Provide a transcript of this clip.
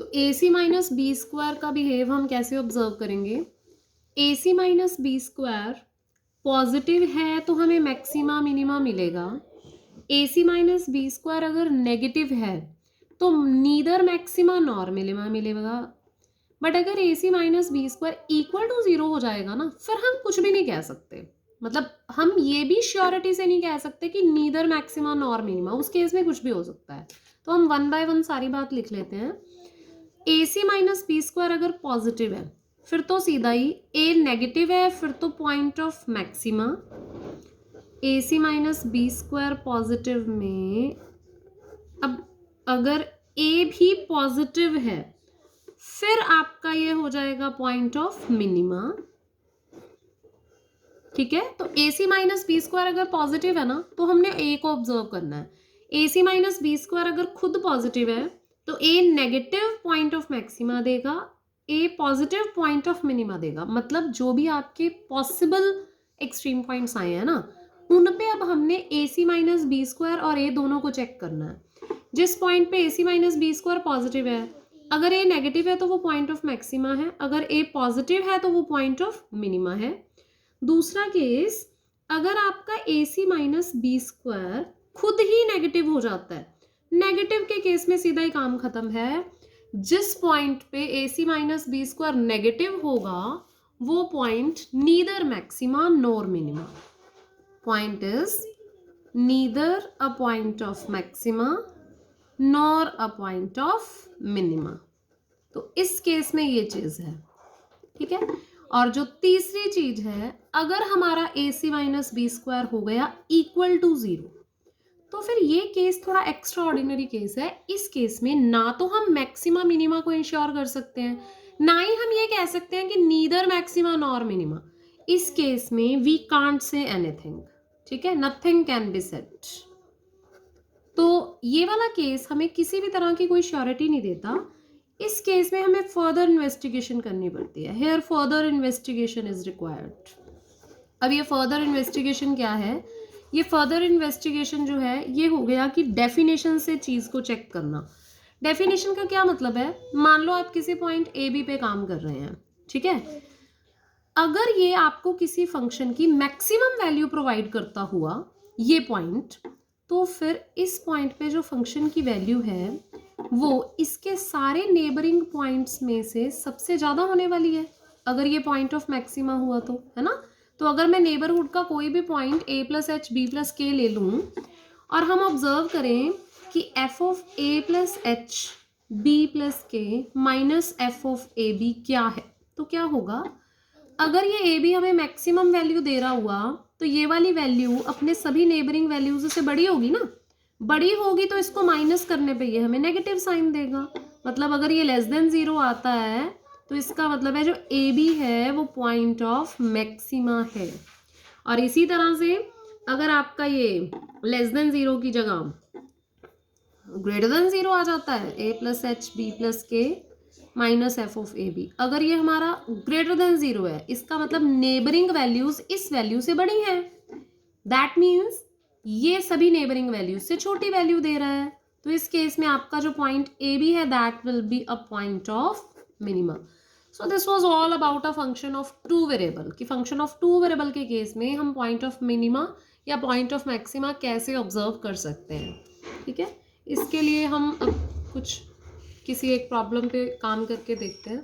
ए C minus B square का behave हम कैसे ऑब्जर्व करेंगे? A C minus B square positive है तो हमें मैक्सिमा मिनिमा मिलेगा। A C minus B square अगर नेगेटिव है तो नीदर मैक्सिमा नॉर मिनिमा मिलेगा। बट अगर A C minus B square equal to zero हो जाएगा ना, फिर हम कुछ भी नहीं कह सकते। मतलब हम ये भी श्योरिटी से नहीं कह सकते कि नीदर मैक्सिमा नॉर मिनिमा, उस केस में कुछ भी हो सकता है। तो हम वन बाय वन सारी बात लिख लेते हैं। ए सी माइनस बी स्क्वायर अगर पॉजिटिव है फिर तो सीधा ही, ए नेगेटिव है फिर तो point of maxima. A C minus B square positive में अब अगर ए भी पॉजिटिव है फिर आपका ये हो जाएगा पॉइंट ऑफ मिनिमा। ठीक है, तो ए सी माइनस बी स्क्वायर अगर पॉजिटिव है ना तो हमने ए को ऑब्जर्व करना है। ए सी माइनस बी स्क्वायर अगर खुद पॉजिटिव है तो ए नेगेटिव पॉइंट ऑफ मैक्सिमा देगा, ए पॉजिटिव पॉइंट ऑफ मिनिमा देगा। मतलब जो भी आपके पॉसिबल एक्सट्रीम पॉइंट्स आए हैं ना, उन पे अब हमने ए सी माइनस बी स्क्वायर और ए दोनों को चेक करना है। जिस पॉइंट पे ए C minus B square positive है, अगर ए नेगेटिव है तो वो पॉइंट ऑफ मैक्सिमा है, अगर ए पॉजिटिव है तो वो पॉइंट ऑफ मिनिमा है। दूसरा केस, अगर आपका ए सी माइनस बी स्क्वायर खुद ही नेगेटिव हो जाता है, नेगेटिव के केस में सीधा ही काम खत्म है। जिस पॉइंट पे ए C minus B square negative होगा वो point neither maxima nor minima. Point is neither a point of maxima nor a point of minima. तो इस केस में ये चीज है। ठीक है, और जो तीसरी चीज है, अगर हमारा ए सी माइनस बी स्क्वायर हो गया इक्वल टू जीरो, तो फिर ये केस थोड़ा एक्स्ट्रा ऑर्डिनरी केस है। इस केस में ना तो हम मैक्सिमा मिनिमा को इंश्योर कर सकते हैं, ना ही हम ये कह सकते हैं कि नीदर मैक्सिमा नॉर मिनिमा। इस केस में वी कांट से एनीथिंग। ठीक है, नथिंग कैन बी सेड। तो ये वाला केस हमें किसी भी तरह की कोई श्योरिटी नहीं देता। इस केस में हमें फर्दर इन्वेस्टिगेशन करनी पड़ती है। Here further investigation is required. अब ये फर्दर इन्वेस्टिगेशन क्या है? ये फर्दर इन्वेस्टिगेशन जो है ये हो गया कि डेफिनेशन से चीज को चेक करना। डेफिनेशन का क्या मतलब है? मान लो आप किसी पॉइंट ए बी पे काम कर रहे हैं, ठीक है, अगर ये आपको किसी फंक्शन की मैक्सिमम वैल्यू प्रोवाइड करता हुआ ये पॉइंट, तो फिर इस पॉइंट पे जो फंक्शन की वैल्यू है वो इसके सारे नेबरिंग पॉइंट्स में से सबसे ज्यादा होने वाली है, अगर ये पॉइंट ऑफ मैक्सिमा हुआ तो, है ना। तो अगर मैं नेबरहुड का कोई भी point a plus H B plus k ले लूँ और हम ऑब्जर्व करें कि f of a plus H B plus के minus F of A b क्या है, तो क्या होगा? अगर ये ए बी हमें मैक्सिमम वैल्यू दे रहा हुआ तो ये वाली वैल्यू अपने सभी नेबरिंग वैल्यूज से बड़ी होगी ना। बड़ी होगी तो इसको माइनस करने पे ये हमें नेगेटिव साइन देगा। मतलब अगर ये लेस देन जीरो आता है तो इसका मतलब है जो ए बी है वो पॉइंट ऑफ मैक्सिमा है। और इसी तरह से अगर आपका ये लेस देन जीरो की जगह ग्रेटर देन जीरो आ जाता है, A plus H B plus के minus F of A B, अगर ये हमारा ग्रेटर देन जीरो है, इसका मतलब नेबरिंग वैल्यूज इस वैल्यू से बड़ी हैं। दैट मीन्स ये सभी नेबरिंग वैल्यूज से छोटी वैल्यू दे रहा है। तो इस केस में आपका जो पॉइंट ए बी है that will be a point of minima. So this was all about a function of two variable. कि फंक्शन ऑफ टू वेरिएबल के केस में हम पॉइंट ऑफ मिनिमा या पॉइंट ऑफ मैक्सिमा कैसे observe कर सकते हैं। ठीक है, इसके लिए हम अब कुछ किसी एक प्रॉब्लम पे काम करके देखते हैं।